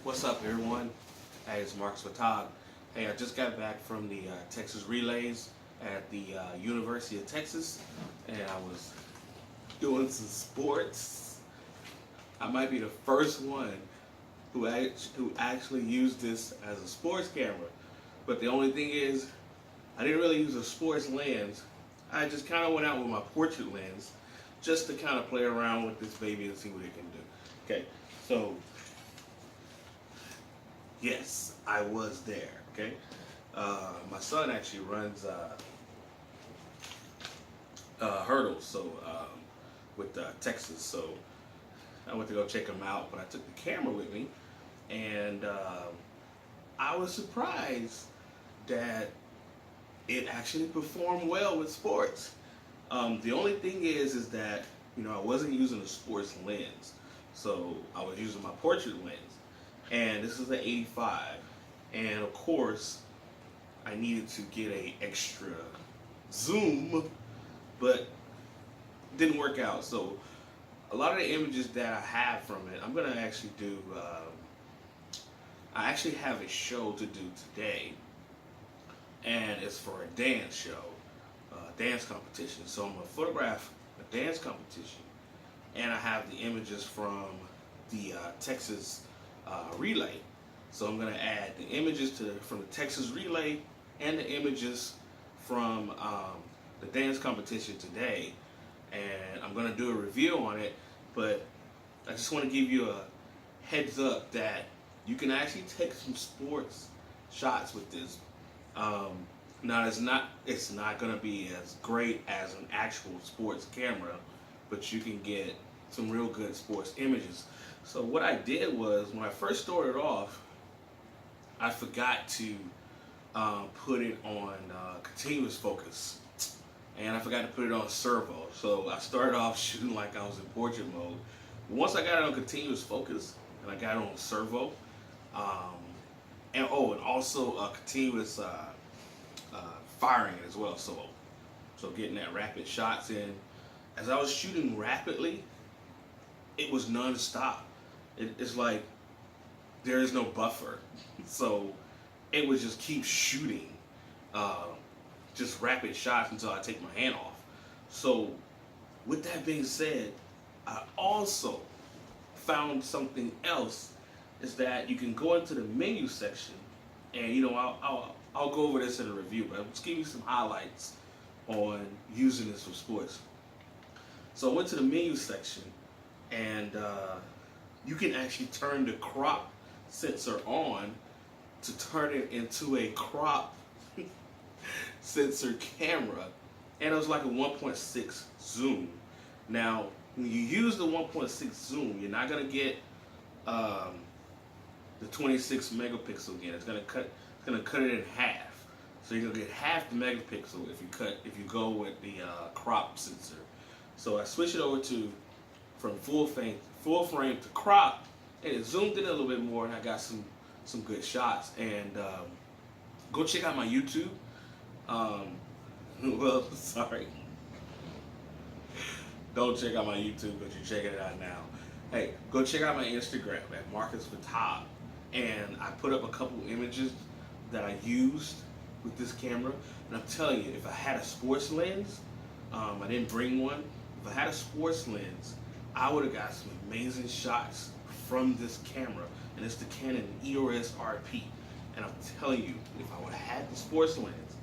What's up, everyone? Hey, it's Marcus Fatag. Hey, I just got back from the Texas Relays at the University of Texas, and I was doing some sports. I might be the first one who actually used this as a sports camera, but the only thing is, I didn't really use a sports lens. I just kind of went out with my portrait lens just to kind of play around with this baby and see what it can do. Okay, so yes, I was there. Okay, my son actually runs hurdles, so with Texas. So I went to go check him out, but I took the camera with me, and I was surprised that it actually performed well with sports. The only thing is that I wasn't using a sports lens, so I was using my portrait lens, and this is an 85, and of course I needed to get a extra zoom, but didn't work out. So a lot of the images that I have from it, I'm gonna actually do. I actually have a show to do today, and it's for a dance show, dance competition. So I'm gonna photograph a dance competition, and I have the images from the Texas relay. So I'm gonna add the images from the Texas relay and the images from the dance competition today, and I'm gonna do a review on it. But I just want to give you a heads up that you can actually take some sports shots with this. Now it's not gonna be as great as an actual sports camera, but you can get some real good sports images. So what I did was, when I first started off, I forgot to put it on continuous focus, and I forgot to put it on servo. So I started off shooting like I was in portrait mode. Once I got it on continuous focus and I got it on servo, and also continuous firing as well. So getting that rapid shots in. As I was shooting rapidly, it was non-stop. It's like there is no buffer. So it would just keep shooting, just rapid shots until I take my hand off. So with that being said, I also found something else, is that you can go into the menu section, and I'll go over this in a review, but I'll just give you some highlights on using this for sports. So I went to the menu section, and you can actually turn the crop sensor on to turn it into a crop sensor camera, and it was like a 1.6 zoom. Now, when you use the 1.6 zoom, you're not gonna get the 26 megapixel again. It's gonna cut it in half. So you're gonna get half the megapixel if you go with the crop sensor. So I switched it over from full frame to crop, and it zoomed in a little bit more, and I got some good shots. And go check out my YouTube. Well, sorry. Don't check out my YouTube, but you're checking it out now. Hey, go check out my Instagram at Marcus Fatag, and I put up a couple images that I used with this camera. And I'm telling you, if I had a sports lens, I didn't bring one. If I had a sports lens, I would have got some amazing shots from this camera, and it's the Canon EOS RP. And I'm telling you, if I would have had the sports lens,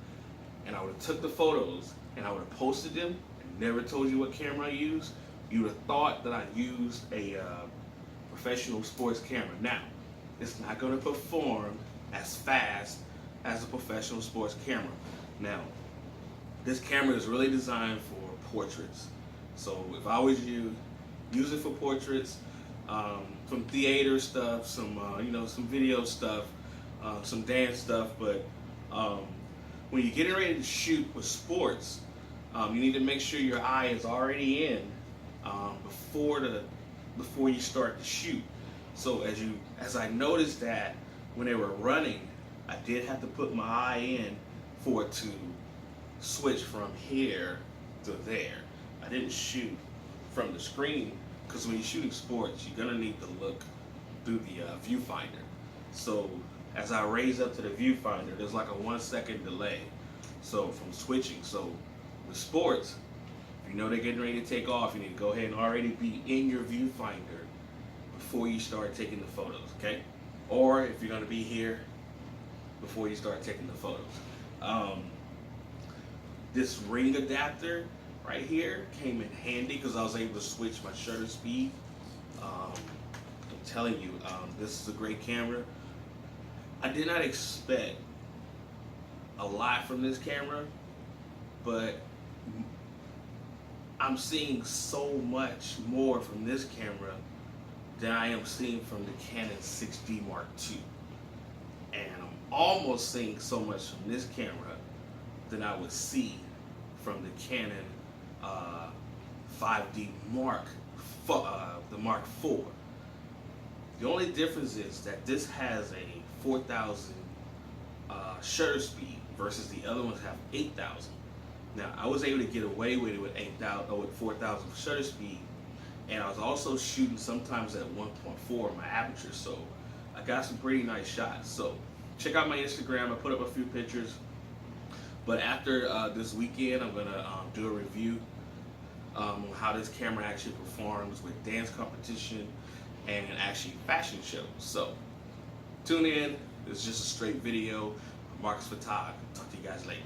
and I would have took the photos, and I would have posted them, and never told you what camera I used, you would have thought that I used a professional sports camera. Now, it's not going to perform as fast as a professional sports camera. Now, this camera is really designed for portraits. So if I was you, use it for portraits, some theater stuff, some video stuff, some dance stuff. But when you're getting ready to shoot with sports, you need to make sure your eye is already in before you start to shoot. So as I noticed that when they were running, I did have to put my eye in for it to switch from here to there. I didn't shoot from the screen, because when you're shooting sports, you're gonna need to look through the viewfinder. So as I raise up to the viewfinder, there's like a 1 second delay. So from switching. So with sports, if you know they're getting ready to take off, you need to go ahead and already be in your viewfinder before you start taking the photos, okay? Or if you're gonna be here before you start taking the photos. This ring adapter right here came in handy because I was able to switch my shutter speed. I'm telling you, this is a great camera. I did not expect a lot from this camera, but I'm seeing so much more from this camera than I am seeing from the Canon 6D Mark II. And I'm almost seeing so much from this camera than I would see from the Canon 5D Mark, the Mark IV. The only difference is that this has a 4,000 shutter speed versus the other ones have 8,000. Now I was able to get away with it with 8,000 or with 4,000 shutter speed, and I was also shooting sometimes at 1.4 in my aperture, so I got some pretty nice shots. So check out my Instagram. I put up a few pictures, but after this weekend, I'm gonna do a review on how this camera actually performs with dance competition and actually fashion shows. So tune in. It's just a straight video. Marcus Fatag. Talk to you guys later.